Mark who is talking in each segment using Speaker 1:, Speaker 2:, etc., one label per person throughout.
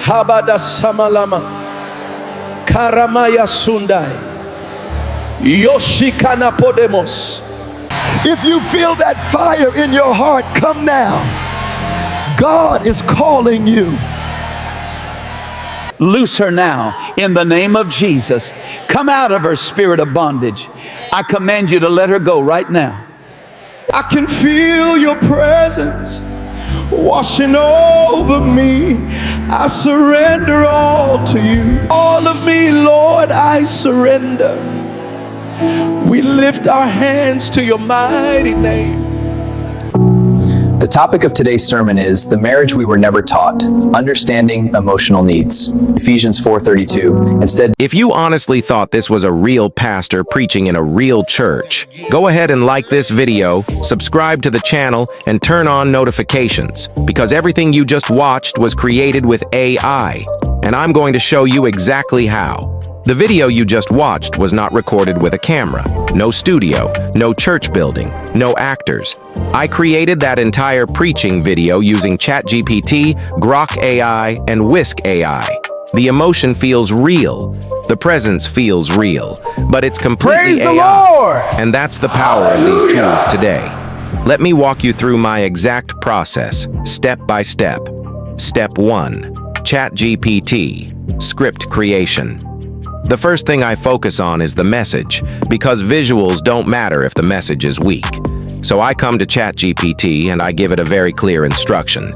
Speaker 1: Habada samalama. Karamaya sundai. Yoshikana podemos.
Speaker 2: If you feel that fire in your heart, come now. God is calling you.
Speaker 3: Loose her now in the name of Jesus. Come out of her spirit of bondage. I command you to let her go right now.
Speaker 1: I can feel your presence washing over me. I surrender all to you. All of me, Lord, I surrender. We lift our hands to your mighty name.
Speaker 4: The topic of today's sermon is the marriage we were never taught, understanding emotional needs. Ephesians 4:32. Instead,
Speaker 5: If you honestly thought this was a real pastor preaching in a real church, go ahead and like this video, subscribe to the channel, and turn on notifications, because everything you just watched was created with AI, and I'm going to show you exactly how. The video you just watched was not recorded with a camera, no studio, no church building, no actors. I created that entire preaching video using ChatGPT, Grok AI, and Whisk AI. The emotion feels real. The presence feels real, but it's completely
Speaker 1: Praise the
Speaker 5: AI.
Speaker 1: Lord!
Speaker 5: And that's the power of these tools today. Let me walk you through my exact process, step by step. Step 1. ChatGPT, script creation. The first thing I focus on is the message, because visuals don't matter if the message is weak. So I come to ChatGPT and I give it a very clear instruction.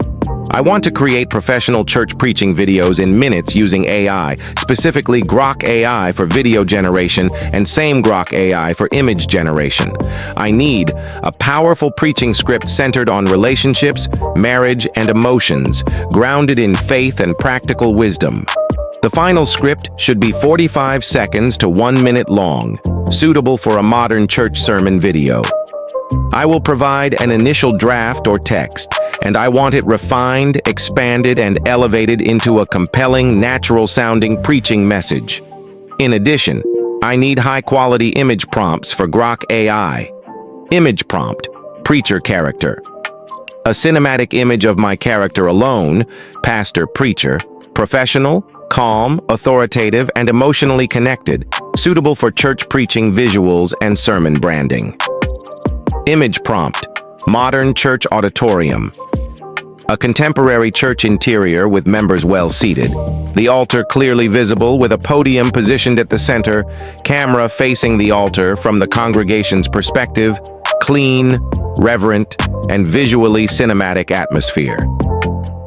Speaker 5: I want to create professional church preaching videos in minutes using AI, specifically Grok AI for video generation and same Grok AI for image generation. I need a powerful preaching script centered on relationships, marriage, and emotions, grounded in faith and practical wisdom. The final script should be 45 seconds to 1 minute long, suitable for a modern church sermon video. I will provide an initial draft or text, and I want it refined, expanded, and elevated into a compelling, natural-sounding preaching message. In addition, I need high-quality image prompts for Grok AI. Image prompt, preacher character. A cinematic image of my character alone, pastor, preacher, professional, calm, authoritative, and emotionally connected, suitable for church preaching visuals and sermon branding. Image prompt, modern church auditorium. A contemporary church interior with members well seated. The altar clearly visible with a podium positioned at the center, camera facing the altar from the congregation's perspective, clean, reverent, and visually cinematic atmosphere.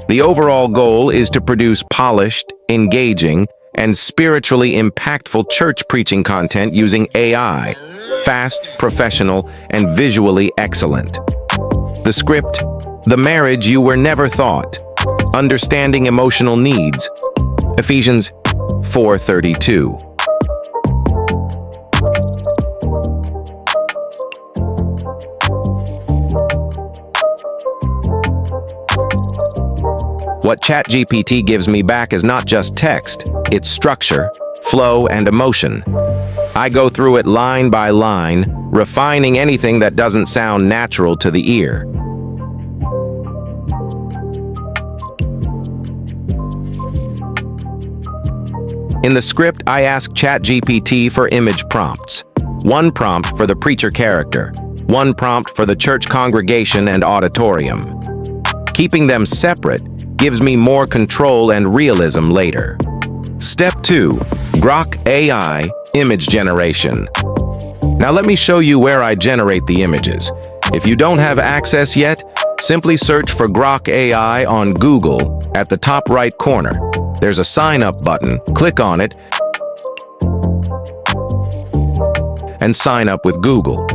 Speaker 5: The overall goal is to produce polished, engaging, and spiritually impactful church preaching content using AI, fast, professional, and visually excellent. The script, the marriage you were never taught, understanding emotional needs, Ephesians 4:32. What ChatGPT gives me back is not just text, it's structure, flow, and emotion. I go through it line by line, refining anything that doesn't sound natural to the ear. In the script, I ask ChatGPT for image prompts. One prompt for the preacher character, one prompt for the church congregation and auditorium. Keeping them separate gives me more control and realism later. Step 2. Grok AI image generation. Now let me show you where I generate the images. If you don't have access yet, simply search for Grok AI on Google at the top right corner. There's a sign up button. Click on it and sign up with Google.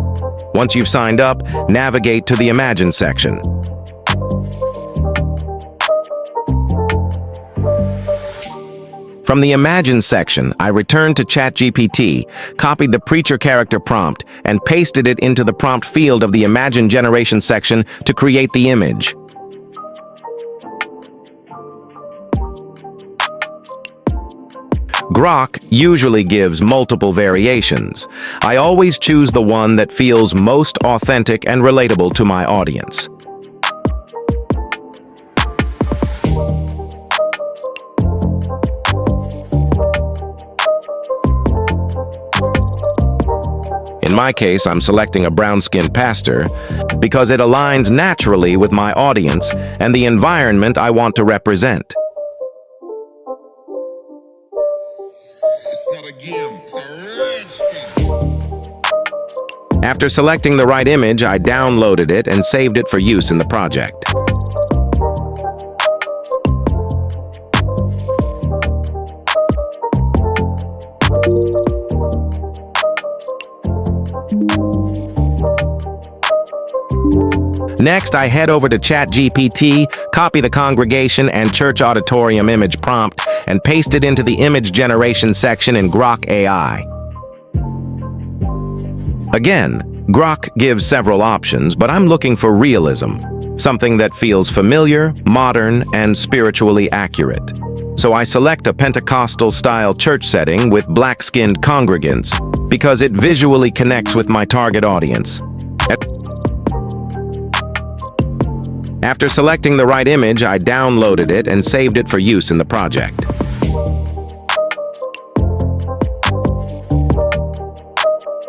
Speaker 5: Once you've signed up, navigate to the Imagine section. From the Imagine section, I returned to ChatGPT, copied the preacher character prompt, and pasted it into the prompt field of the Imagine generation section to create the image. Grok usually gives multiple variations. I always choose the one that feels most authentic and relatable to my audience. my case, I'm selecting a brown-skinned pastor because it aligns naturally with my audience and the environment I want to represent.
Speaker 6: It's not a game, it's a rich thing.
Speaker 5: After selecting the right image, I downloaded it and saved it for use in the project. Next, I head over to ChatGPT, copy the congregation and church auditorium image prompt, and paste it into the image generation section in Grok AI. Again, Grok gives several options, but I'm looking for realism, something that feels familiar, modern, and spiritually accurate. So I select a Pentecostal-style church setting with black-skinned congregants because it visually connects with my target audience. After selecting the right image, I downloaded it and saved it for use in the project.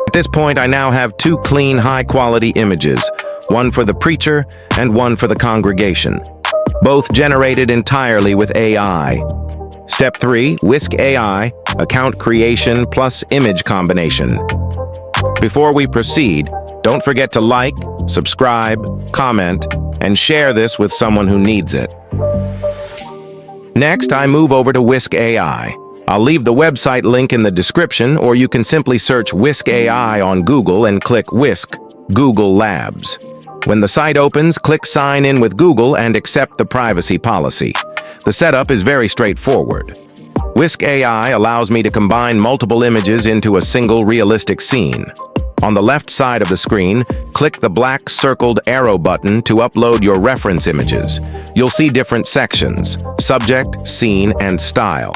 Speaker 5: At this point, I now have two clean, high-quality images, one for the preacher and one for the congregation, both generated entirely with AI. Step 3, Whisk AI, account creation plus image combination. Before we proceed, don't forget to like, subscribe, comment, and share this with someone who needs it. Next, I move over to Whisk AI. I'll leave the website link in the description, or you can simply search Whisk AI on Google and click Whisk, Google Labs. When the site opens, click Sign in with Google and accept the privacy policy. The setup is very straightforward. Whisk AI allows me to combine multiple images into a single realistic scene. On the left side of the screen, click the black circled arrow button to upload your reference images. You'll see different sections: subject, scene, and style.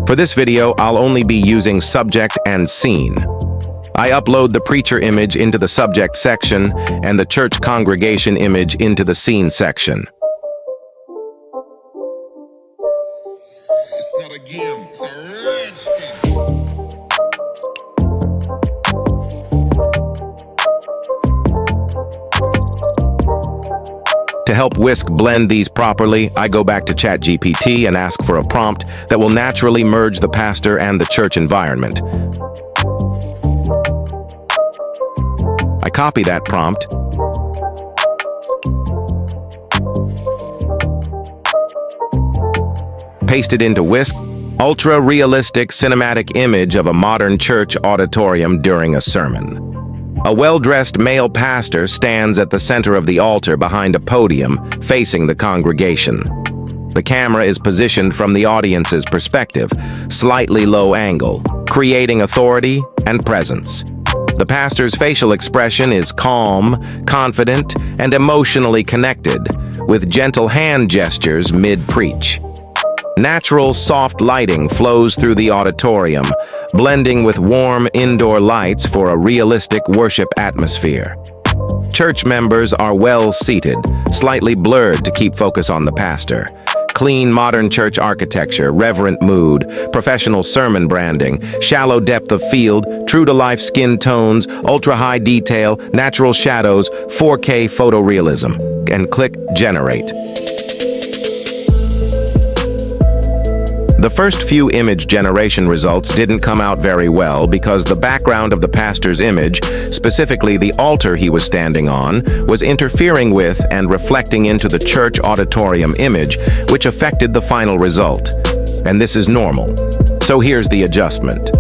Speaker 5: For this video, I'll only be using subject and scene. I upload the preacher image into the subject section and the church congregation image into the scene section.
Speaker 6: It's not a game, it's a rich thing.
Speaker 5: To help Whisk blend these properly, I go back to ChatGPT and ask for a prompt that will naturally merge the pastor and the church environment. I copy that prompt, paste it into Whisk, ultra-realistic cinematic image of a modern church auditorium during a sermon. A well-dressed male pastor stands at the center of the altar behind a podium facing the congregation. The camera is positioned from the audience's perspective, slightly low angle, creating authority and presence. The pastor's facial expression is calm, confident, and emotionally connected, with gentle hand gestures mid-preach. Natural, soft lighting flows through the auditorium, blending with warm indoor lights for a realistic worship atmosphere. Church members are well seated, slightly blurred to keep focus on the pastor. Clean, modern church architecture, reverent mood, professional sermon branding, shallow depth of field, true-to-life skin tones, ultra-high detail, natural shadows, 4K photorealism, and click Generate. The first few image generation results didn't come out very well because the background of the pastor's image, specifically the altar he was standing on, was interfering with and reflecting into the church auditorium image, which affected the final result. And this is normal. So here's the adjustment.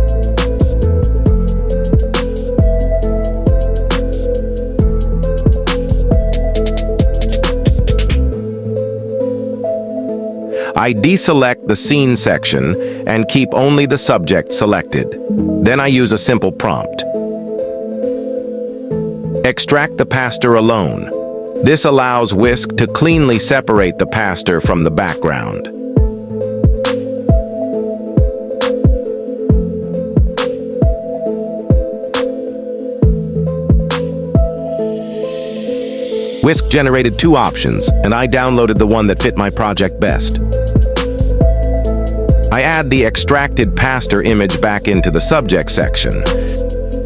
Speaker 5: I deselect the scene section and keep only the subject selected. Then I use a simple prompt. Extract the pastor alone. This allows Whisk to cleanly separate the pastor from the background. Whisk generated two options, and I downloaded the one that fit my project best. I add the extracted pastor image back into the subject section.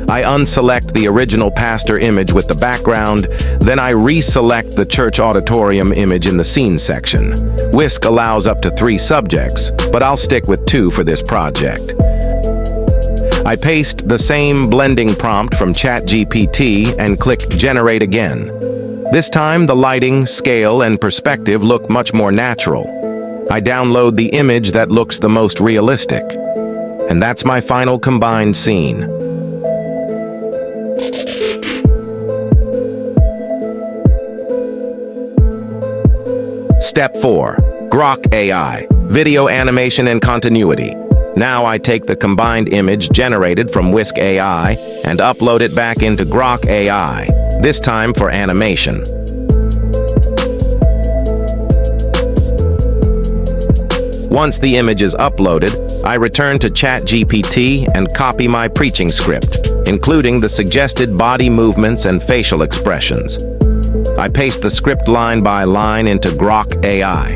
Speaker 5: I unselect the original pastor image with the background, then I reselect the church auditorium image in the scene section. Whisk allows up to 3 subjects, but I'll stick with 2 for this project. I paste the same blending prompt from ChatGPT and click Generate again. This time, the lighting, scale, and perspective look much more natural. I download the image that looks the most realistic. And that's my final combined scene. Step 4. Grok AI, Video Animation and Continuity. Now I take the combined image generated from Whisk AI and upload it back into Grok AI, this time for animation. Once the image is uploaded, I return to ChatGPT and copy my preaching script, including the suggested body movements and facial expressions. I paste the script line by line into Grok AI.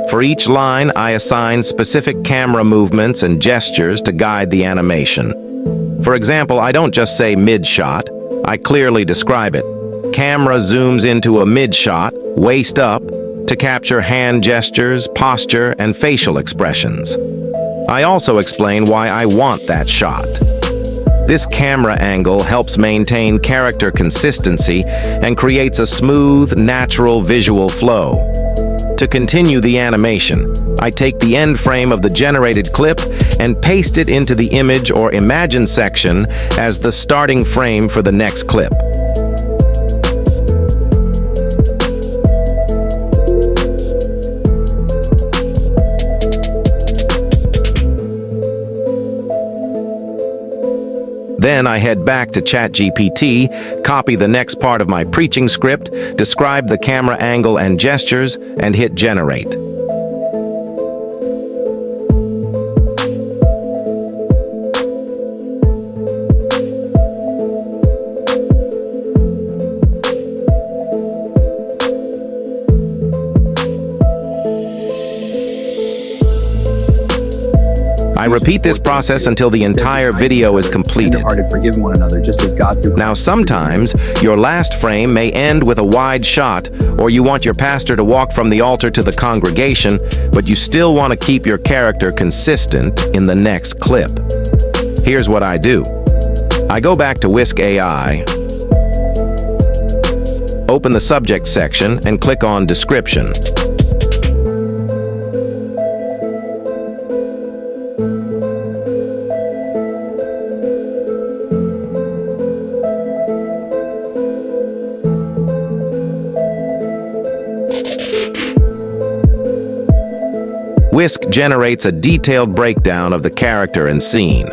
Speaker 5: For each line, I assign specific camera movements and gestures to guide the animation. For example, I don't just say mid-shot, I clearly describe it. Camera zooms into a mid-shot, waist up, to capture hand gestures, posture, and facial expressions. I also explain why I want that shot. This camera angle helps maintain character consistency and creates a smooth, natural visual flow. To continue the animation, I take the end frame of the generated clip and paste it into the image or imagine section as the starting frame for the next clip. Then I head back to ChatGPT, copy the next part of my preaching script, describe the camera angle and gestures, and hit generate. I repeat this process until the entire video is completed.
Speaker 4: Forgive one another, just as God through
Speaker 5: Now sometimes, your last frame may end with a wide shot, or you want your pastor to walk from the altar to the congregation, but you still want to keep your character consistent in the next clip. Here's what I do. I go back to Whisk AI, open the subject section, and click on Description. Whisk generates a detailed breakdown of the character and scene.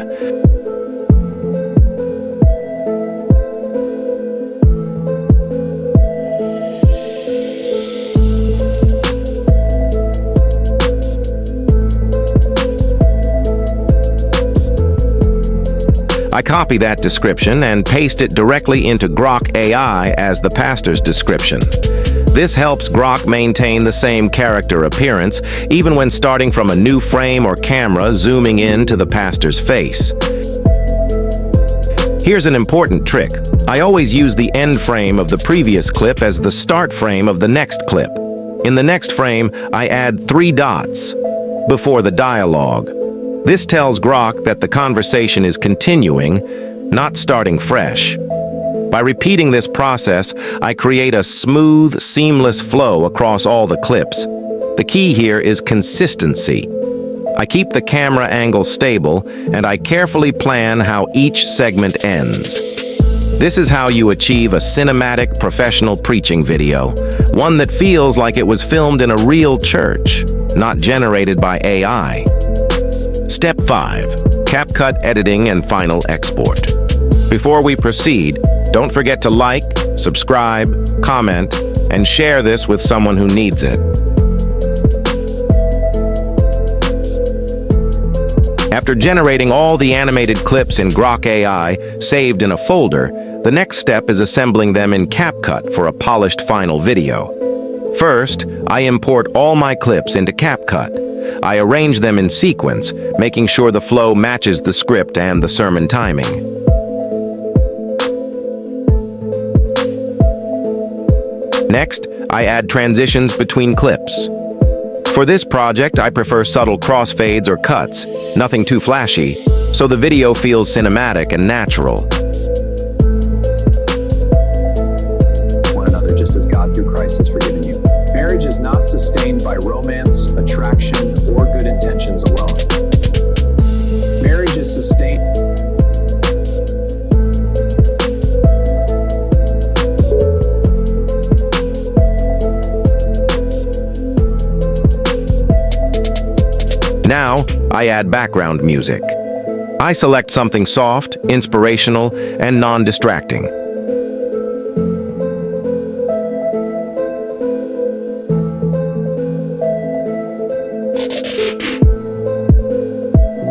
Speaker 5: I copy that description and paste it directly into Grok AI as the pastor's description. This helps Grok maintain the same character appearance, even when starting from a new frame or camera zooming in to the pastor's face. Here's an important trick. I always use the end frame of the previous clip as the start frame of the next clip. In the next frame, I add 3 dots before the dialogue. This tells Grok that the conversation is continuing, not starting fresh. By repeating this process, I create a smooth, seamless flow across all the clips. The key here is consistency. I keep the camera angle stable, and I carefully plan how each segment ends. This is how you achieve a cinematic, professional preaching video, one that feels like it was filmed in a real church, not generated by AI. Step 5. CapCut editing and final export. Before we proceed, don't forget to like, subscribe, comment, and share this with someone who needs it. After generating all the animated clips in Grok AI saved in a folder, The next step is assembling them in CapCut for a polished final video. First, I import all my clips into CapCut. I arrange them in sequence, making sure the flow matches the script and the sermon timing. Next, I add transitions between clips. For this project, I prefer subtle crossfades or cuts, nothing too flashy, so the video feels cinematic and natural.
Speaker 4: One another just as God through Christ has forgiven you. Marriage is not sustained by romance, attraction, or good intentions alone. Marriage is sustained.
Speaker 5: Now, I add background music. I select something soft, inspirational, and non-distracting.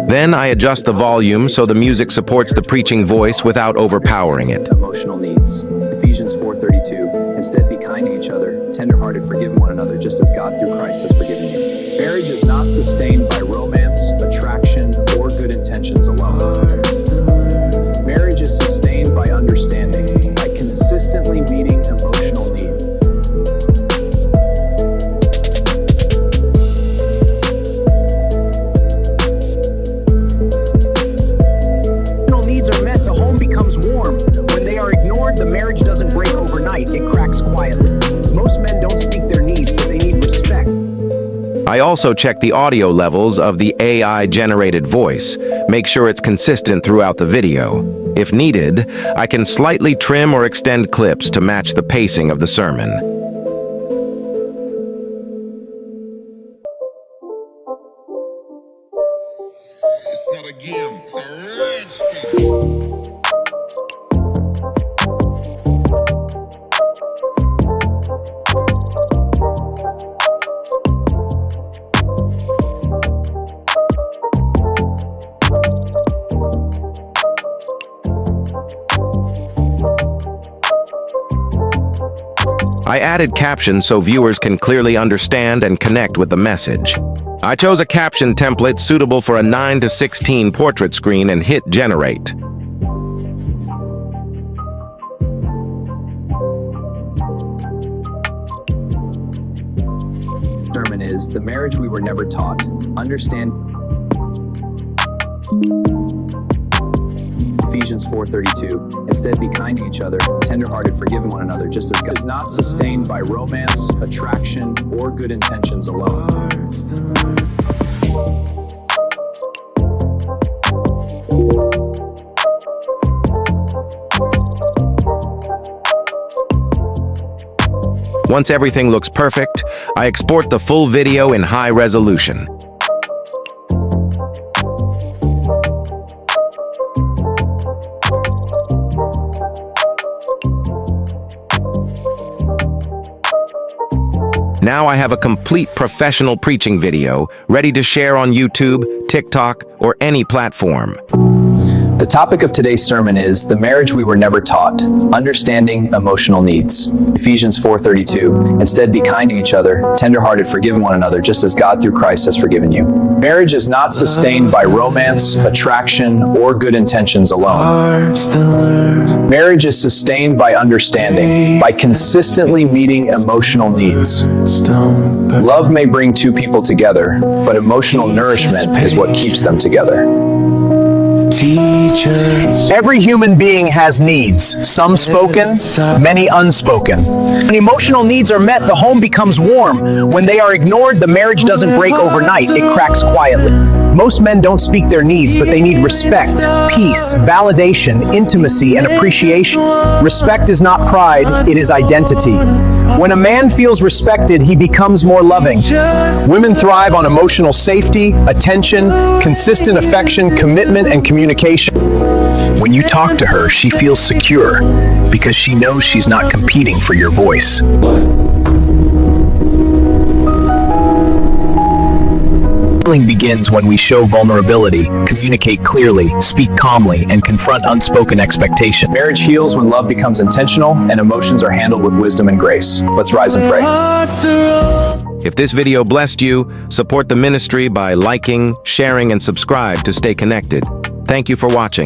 Speaker 5: Then I adjust the volume so the music supports the preaching voice without overpowering it.
Speaker 4: Emotional needs. Ephesians 4:32. Instead, be kind to each other, tenderhearted, forgive one another, just as God through Christ has forgiven you. Marriage is not sustained by romance, attraction, or good intentions alone. Marriage is sustained by understanding, by consistently meeting emotional needs.
Speaker 7: Needs are met, the home becomes warm. When they are ignored, the marriage doesn't break overnight, it cracks quietly. Most men don't speak their needs, but they need respect.
Speaker 5: I also check the audio levels of the AI-generated voice, make sure it's consistent throughout the video. If needed, I can slightly trim or extend clips to match the pacing of the sermon.
Speaker 6: It's not a game, it's a rich thing.
Speaker 5: I added captions so viewers can clearly understand and connect with the message. I chose a caption template suitable for a 9:16 portrait screen and hit generate.
Speaker 4: Sermon is The Marriage We Were Never Taught. Understand. Ephesians 4:32. Instead, be kind to each other, tenderhearted, forgiving one another, just as God is not sustained by romance, attraction, or good intentions alone.
Speaker 5: Once everything looks perfect, I export the full video in high resolution. Now I have a complete professional preaching video ready to share on YouTube, TikTok, or any platform.
Speaker 4: The topic of today's sermon is The Marriage We Were Never Taught, Understanding Emotional Needs. Ephesians 4:32. Instead, be kind to each other, tenderhearted, forgiving one another, just as God through Christ has forgiven you. Marriage is not sustained by romance, attraction, or good intentions alone. Marriage is sustained by understanding, by consistently meeting emotional needs. Love may bring two people together, but emotional nourishment is what keeps them together.
Speaker 7: Every human being has needs, some spoken, many unspoken. When emotional needs are met, the home becomes warm. When they are ignored, the marriage doesn't break overnight, it cracks quietly. Most men don't speak their needs, but they need respect, peace, validation, intimacy, and appreciation. Respect is not pride, it is identity. When a man feels respected, he becomes more loving. Women thrive on emotional safety, attention, consistent affection, commitment, and communication. When you talk to her, she feels secure because she knows she's not competing for your voice. Healing begins when we show vulnerability, communicate clearly, speak calmly, and confront unspoken expectations.
Speaker 4: Marriage heals when love becomes intentional and emotions are handled with wisdom and grace. Let's rise and pray.
Speaker 5: If this video blessed you, support the ministry by liking, sharing, and subscribe to stay connected. Thank you for watching.